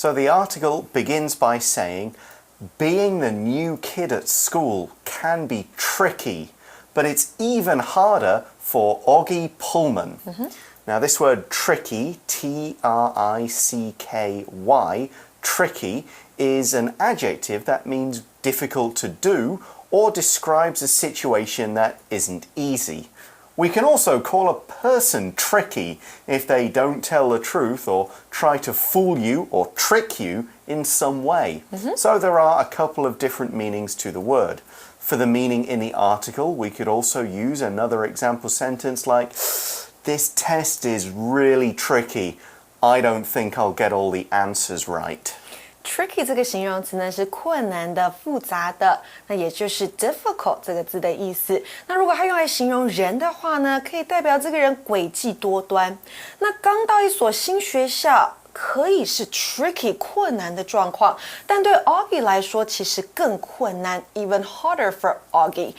So the article begins by saying, being the new kid at school can be tricky, but it's even harder for Augie Pullman. Now this word tricky, T-R-I-C-K-Y, tricky, is an adjective that means difficult to do or describes a situation that isn't easy. We can also call a person tricky if they don't tell the truth or try to fool you or trick you in some way. So there are a couple of different meanings to the word. For the meaning in the article, we could also use another example sentence like, this test is really tricky. I don't think I'll get all the answers right. Tricky 这个形容词呢是困难的、复杂的，那也就是 difficult 这个字的意思。那如果它用来形容人的话呢，可以代表这个人诡计多端。那刚到一所新学校，可以是 tricky 困难的状况，但对 Augie 来说其实更困难 even harder for Augie.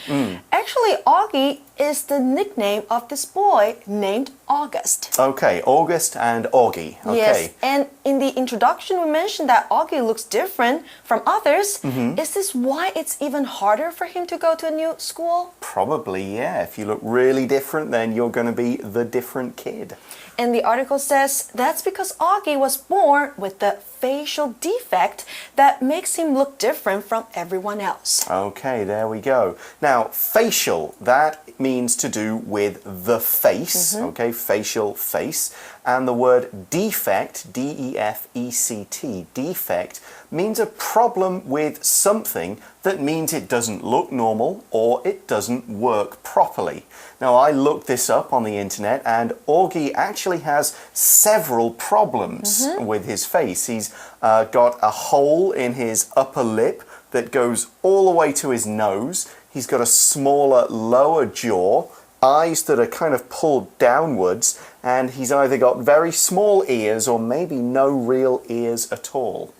Actually, Augie is the nickname of this boy named August. Okay, August and Augie. Okay. Yes, and in the introduction we mentioned that Augie looks different from others. Is this why it's even harder for him to go to a new school? Probably, yeah. If you look really different, then you're going to be the different kid. And the article says that's because Augie was born with the facial defect that makes him look different from everyone else. Okay, there we go. Now, facial, that means to do with the face, okay, facial face. And the word defect, D-E-F-E-C-T, defect, means a problem with something that means it doesn't look normal or it doesn't work properly. Now, I looked this up on the internet and Augie actually has several problems with his face. He's got a hole in his upper lip that goes all the way to his nose. He's got a smaller lower jaw, eyes that are kind of pulled downwards, and he's either got very small ears or maybe no real ears at all.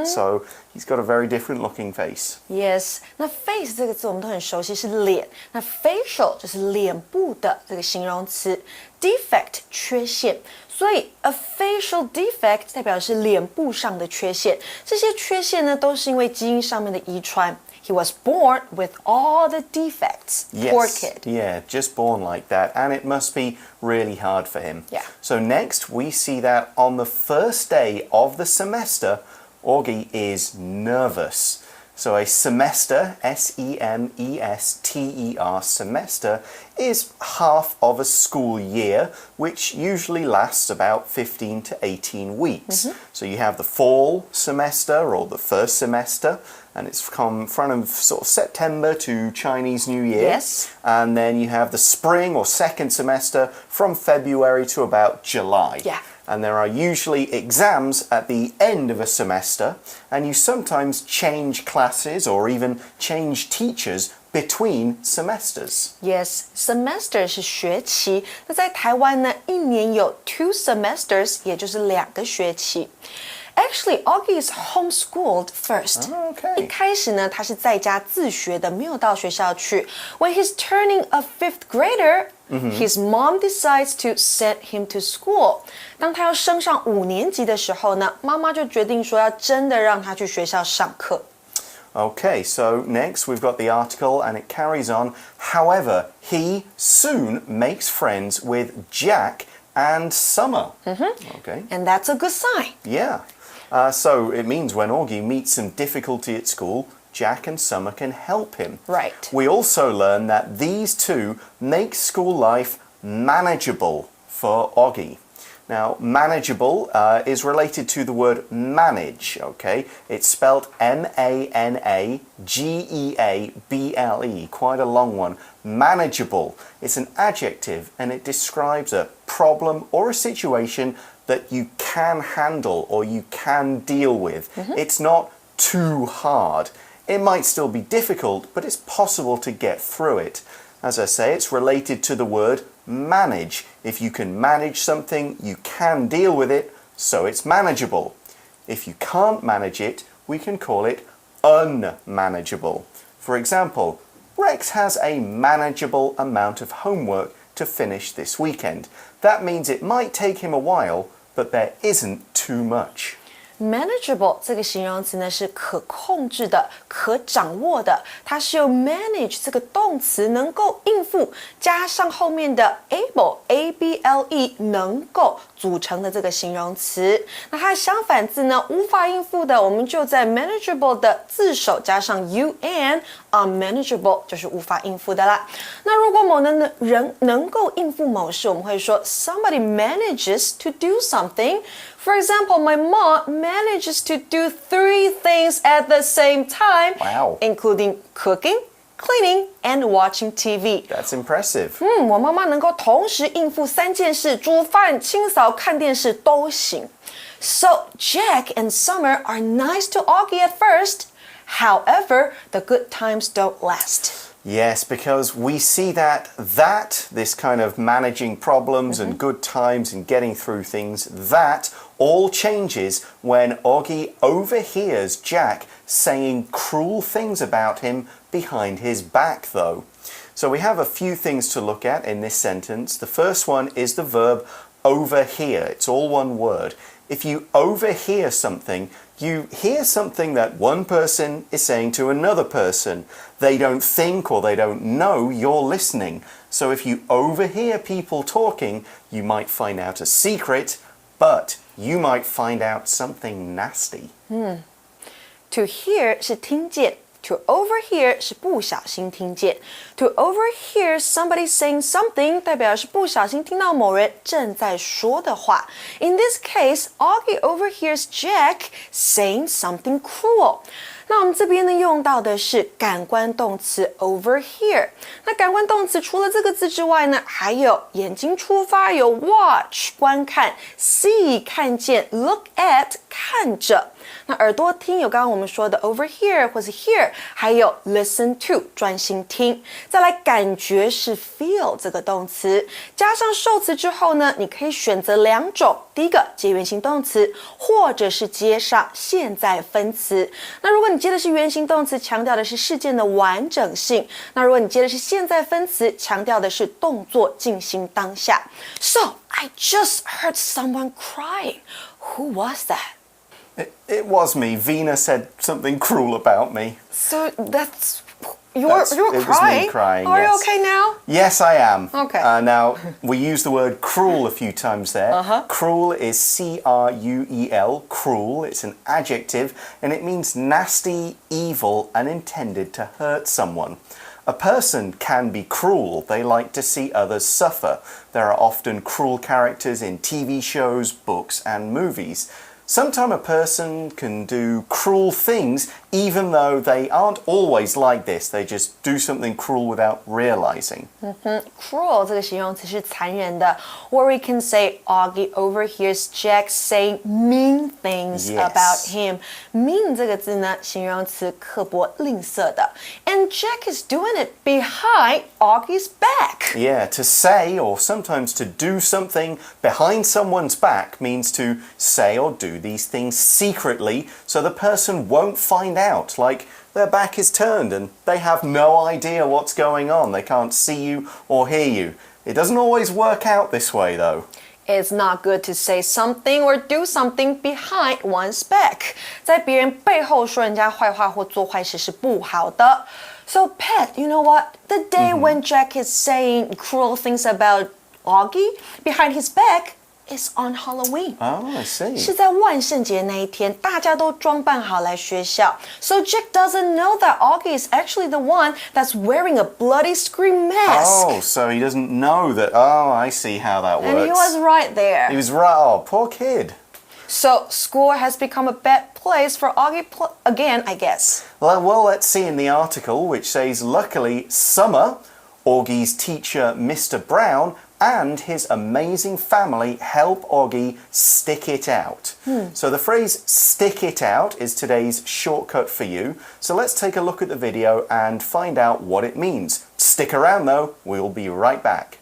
So he's got a very different looking face. Yes, 那 face 这个字我们都很熟悉，是脸。那 facial 就是脸部的这个形容词 ，defect 缺陷。所以 a facial defect 代表的是脸部上的缺陷。这些缺陷呢，都是因为基因上面的遗传。He was born with all the defects. Yes, Poor kid. Yeah, just born like that, and it must be really hard for him. Yeah. So next we see that on the first day of the semester, Augie is nervous. So a semester, S-E-M-E-S-T-E-R, semester, is half of a school year, which usually lasts about 15 to 18 weeks. So you have the fall semester or the first semester, and it's from sort of September to Chinese New Year. Yes. And then you have the spring or second semester from February to about July. Yeah. And there are usually exams at the end of a semester, and you sometimes change classes or even change teachers between semesters. Yes, semester 是学期。那在台湾呢，一年有 two semesters， 也就是2个学期。Actually, Augie is homeschooled first. Okay. 一开始呢，他是在家自学的，没有到学校去。When he's turning a 5th grader, his mom decides to send him to school. 当他要升上5年级的时候呢，妈妈就决定说要真的让他去学校上课。Okay, so next we've got the article and it carries on. However, he soon makes friends with Jack and Summer. Okay. And that's a good sign. Yeah. So it means when Augie meets some difficulty at school, Jack and Summer can help him. Right. We also learn that these two make school life manageable for Augie. Now, manageable is related to the word manage, okay? It's spelled M-A-N-A-G-E-A-B-L-E, quite a long one. Manageable. It's an adjective and it describes a problem or a situation that you can handle or you can deal with. It's not too hard. It might still be difficult, but it's possible to get through it. As I say, it's related to the word manage. If you can manage something, you can deal with it, so it's manageable. If you can't manage it, we can call it unmanageable. For example, Rex has a manageable amount of homework to finish this weekend. That means it might take him a while, but there isn't too much. manageable 这个形容词呢是可控制的、可掌握的，它是由 manage 这个动词能够应付加上后面的 able 能够组成的这个形容词。那它的相反字呢无法应付的，我们就在 manageable 的字首加上 unmanageable 就是无法应付的啦。那如果某人能够应付某事，我们会说 somebody manages to do something. For example, my mom manages to do 3 things at the same time, Wow. including cooking, cleaning, and watching TV. That's impressive. 我妈妈能够同时应付3件事，煮饭、清扫、看电视都行。So Jack and Summer are nice to Augie at first. However, the good times don't last. Yes, because we see that this kind of managing problems and good times and getting through things, that all changes when Augie overhears Jack saying cruel things about him behind his back, though. So we have a few things to look at in this sentence. The first one is the verb overhear. It's all one word. If you overhear something, you hear something that one person is saying to another person. They don't think or they don't know you're listening. So if you overhear people talking, you might find out a secret, but you might find out something nasty. To hear 是听见。To overhear 是不小心听见。To overhear somebody saying something 代表是不小心听到某人正在说的话。In this case, Augie overhears Jack saying something cruel. 那我们这边呢用到的是感官动词 overhear。那感官动词除了这个字之外呢，还有眼睛出发，有 watch 观看 ，see 看见 ，look at 看着。那耳朵听有刚刚我们说的 overhear 或是 hear， 还有 listen to 专心听。再来感觉是 feel 这个动词，加上受词之后呢，你可以选择2种，第一个接原形动词，或者是接上现在分词。那如果你接的是原形动词，强调的是事件的完整性；那如果你接的是现在分词，强调的是动作进行当下。So I just heard someone crying. Who was that? It was me. Vina said something cruel about me. So you were It crying? was me crying, Are you yes. okay now? Yes, I am. Okay. Now, we use the word cruel a few times there. Cruel is C-R-U-E-L, cruel. It's an adjective, and it means nasty, evil, and intended to hurt someone. A person can be cruel. They like to see others suffer. There are often cruel characters in TV shows, books, and movies. Sometimes a person can do cruel things even though they aren't always like this. They just do something cruel without realizing. Cruel 这个形容词是残忍的 or we can say Augie overhears Jack saying mean things about him. Mean 这个字呢，形容词刻薄吝啬的 and Jack is doing it behind Augie's back. Yeah, to say or sometimes to do something behind someone's back means to say or do these things secretly so the person won't find out, like their back is turned and they have no idea what's going on. They can't see you or hear you. It doesn't always work out this way, though. It's not good to say something or do something behind one's back. 在别人背后说人家坏话或做坏事是不好的。So, Pat, you know what? The day when Jack is saying cruel things about Augie behind his back is on Halloween. Oh, I see. 是在万圣节那一天，大家都装扮好来学校。So Jack doesn't know that Augie is actually the one that's wearing a bloody scream mask. Oh, so he doesn't know that. Oh, I see how that works. And he was right there. He was right. Oh, poor kid. So school has become a bad place for Augie again, I guess. Well, let's see in the article, which says, luckily, Summer, Augie's teacher, Mr. Brown, and his amazing family help Augie stick it out. So the phrase stick it out is today's shortcut for you. So let's take a look at the video and find out what it means. Stick around though, we'll be right back.